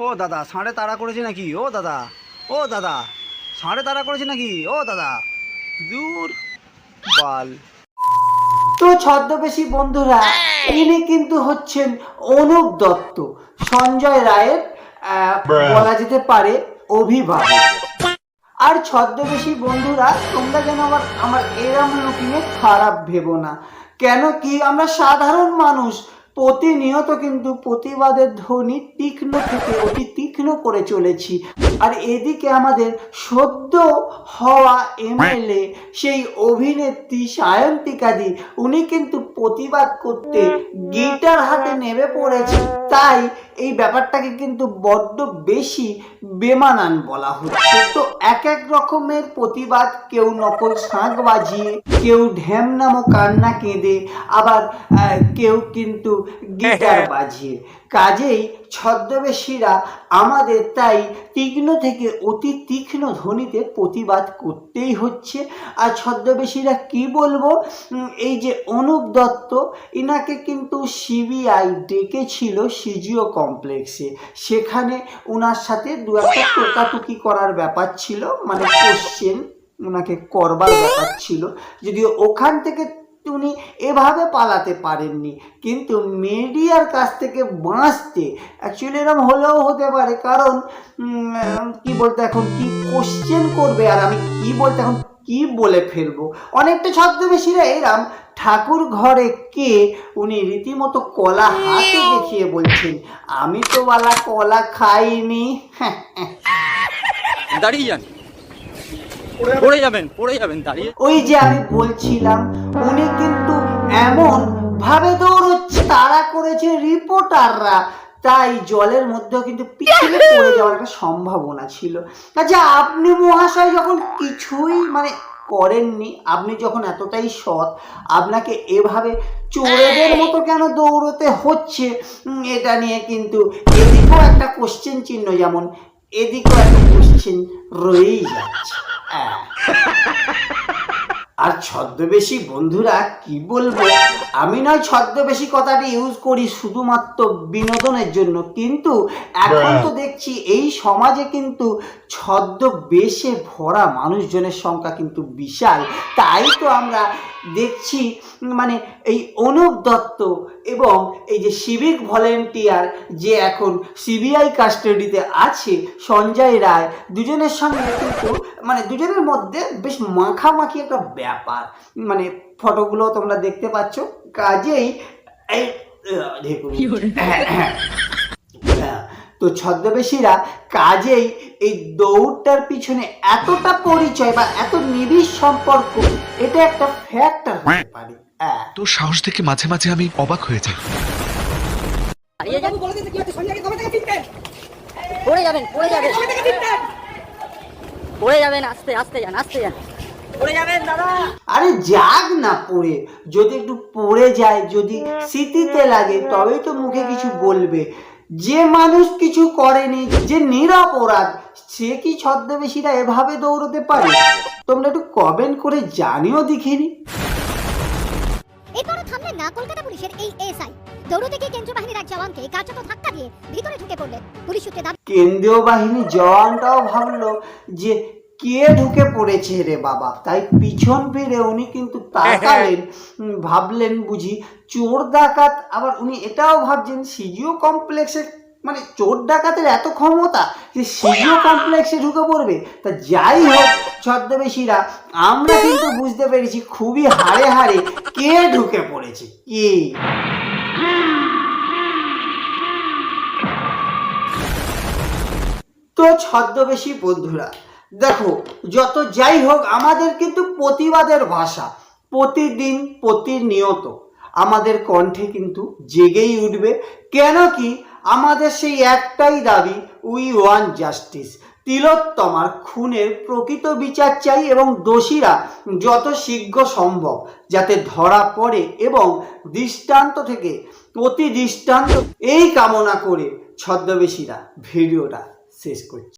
ও দাদা, ষাঁড়ে তাড়া করেছে নাকি? ও দাদা, ও দাদা, ষাঁড়ে তাড়া করেছে নাকি? ও দাদা, দূর বাল। তো ছদ্মবেশী বন্ধুরা, ইনি কিন্তু হচ্ছেন অনুপ দত্ত, সঞ্জয় রায়ের বলা যেতে পারে অভিভাবক। আর ছদ্মবেশী বন্ধুরা, তোমরা যেন আমার এরম লুকিংয়ে খারাপ ভেবো না। কেন কি, আমরা সাধারণ মানুষ প্রতিনিয়ত কিন্তু প্রতিবাদের ধ্বনি তীক্ষ্ণ থেকে অতি তীক্ষ্ণ করে চলেছি। আর এদিকে আমাদের সদ্য হওয়া এমএলএ সেই অভিনেত্রী সায়ন্তিকাদি, উনি কিন্তু প্রতিবাদ করতে গিটার হাতে নেমে পড়েছে। তাই এই ব্যাপারটাকে কিন্তু বড্ড বেশি বেমানান বলা হচ্ছে। তো এক এক রকমের প্রতিবাদ, কেউ নকল শাঁখ বাজিয়ে, কেউ ঢ্যাম নামক কান্না কেঁদে, আবার কেউ কিন্তু গিটার বাজিয়ে। কাজেই ছদ্মবেশীরা আমাদের তাই তীক্ষ্ণ থেকে অতি তীক্ষ্ণ ধ্বনিতে প্রতিবাদ করতেই হচ্ছে। আর ছদ্মবেশীরা কি বলবো, এই যে অনুপ দত্ত, ইনাকে কিন্তু সিবিআই ডেকেছিল সিজিও কমপ্লেক্সে। সেখানে ওনার সাথে দু একটা টোকাটুকি করার ব্যাপার ছিল, মানে কোশ্চেন ওনাকে করবার ব্যাপার ছিল। যদিও ওখান থেকে উনি এভাবে পালাতে পারেননি, কিন্তু মিডিয়ার কাছ থেকে বাঁচতে অ্যাকচুয়ালি এরকম হলেও হতে পারে। কারণ কি বলতে এখন কি কোশ্চেন করবে, আর আমি কি বলতে এখন কি বলে ফেলবো। অনেকটা ছদ্মবেশীরা এরাম ঠাকুর ঘরে কে, উনি রীতিমতো কলা হাতে দেখিয়ে বলছেন, আমি তো বালা কলা খাইনি। দাঁড়িয়ে যান, পড়ে যাবেন দাঁড়িয়ে। ওই যে আমি বলছিলাম, উনি কিন্তু এমন ভাবে দৌড়চ্ছে, তাড়া করেছে রিপোর্টাররা, তাই জলের মধ্যেও কিন্তু পিছলে পড়ে যাওয়ার একটা সম্ভাবনা ছিল। আচ্ছা, আপনি মহাশয় যখন কিছুই মানে করেননি, আপনি যখন এতটাই সৎ, আপনাকে এভাবে চোরেদের মতো কেন দৌড়তে হচ্ছে, এটা নিয়ে কিন্তু এদিকেও একটা কোশ্চেন চিহ্ন, যেমন এদিকেও একটা কোশ্চেন রয়েই যাচ্ছে। আর ছদ্মবেশী বন্ধুরা কি বলবো, আমি নয় ছদ্মবেশী কথাটি ইউজ করি শুধুমাত্র বিনোদনের জন্য, কিন্তু এখন তো দেখছি এই সমাজে কিন্তু ছদ্মবেশে ভরা মানুষজনের সংখ্যা কিন্তু বিশাল। তাই তো আমরা দেখছি মানে এই অনুপ দত্ত এবং এই যে সিভিক ভলেন্টিয়ার যে এখন সিবিআই কাস্টাডিতে আছে সঞ্জয় রায়, দুজনের সঙ্গে কিন্তু মানে দুজনের মধ্যে বেশ মাখামাখি একটা ব্যাপার, মানে ফটোগুলো তোমরা দেখতে পাচ্ছ। কাজেই এই দেখুন, তো ছদ্মবেশীরা কাজেই এই দৌড়টার পিছনে এতটা পরিচয় বা এত নিবিড় সম্পর্ক, এটা একটা ফ্যাক্টর হতে পারে। তো সাহস দেখে মাঝে মাঝে আমি অবাক হয়ে যাই। পড়ে যাবেন, আস্তে যান, পড়ে যাবেন দাদা। আরে যাক না পড়ে, যদি একটু পড়ে যায়, যদি স্মৃতিতে লাগে, তবেই তো মুখে কিছু বলবে। যে মানুষ কিছু করেনি, যে নিরপরাধ, সে কি ছদ্মবেশীরা এভাবে দৌড়তে পারে? তোমরা একটু কমেন্ট করে জানিও দেখিনি। এরপরও থামলেন না কলকাতা পুলিশের এই এসআই, দৌড়তে গিয়ে কেন্দ্রীয় বাহিনীর এক জওয়ানকে কার্যত ধাক্কা দিয়ে ভিতরে ঢুকে পড়লেন। পুলিশ সূত্রে দাবি, কেন্দ্রীয় বাহিনী জওয়ানটাও ভাবলো যে কে ঢুকে পড়েছে রে বাবা, তাই পিছন ফিরে উনি কিন্তু তাকালেন, ভাবলেন বুঝি চোর ডাকাত। আবার উনি এটাও ভাবছেন সিজিও কমপ্লেক্সে, মানে চোর ডাকাতের এত ক্ষমতা যে সিজিও কমপ্লেক্সে ঢুকে পড়বে। তা যাই হোক ছদ্মবেশীরা, আমরা কিন্তু বুঝতে পেরেছি খুবই হাড়ে হাড়ে কে ঢুকে পড়েছে। কে? তো ছদ্মবেশী বন্ধুরা, দেখো যত যাই হোক, আমাদের কিন্তু প্রতিবাদের ভাষা প্রতিদিন প্রতিনিয়ত আমাদের কণ্ঠে কিন্তু জেগেই উঠবে। কেন কি, আমাদের সেই একটাই দাবি, উই ওয়ান্ট জাস্টিস। তিলোত্তমার খুনের প্রকৃত বিচার চাই এবং দোষীরা যত শীঘ্র সম্ভব যাতে ধরা পড়ে এবং দৃষ্টান্ত থেকে প্রতি দৃষ্টান্ত, এই কামনা করে ছদ্মবেশীরা ভিডিওটা শেষ করছে।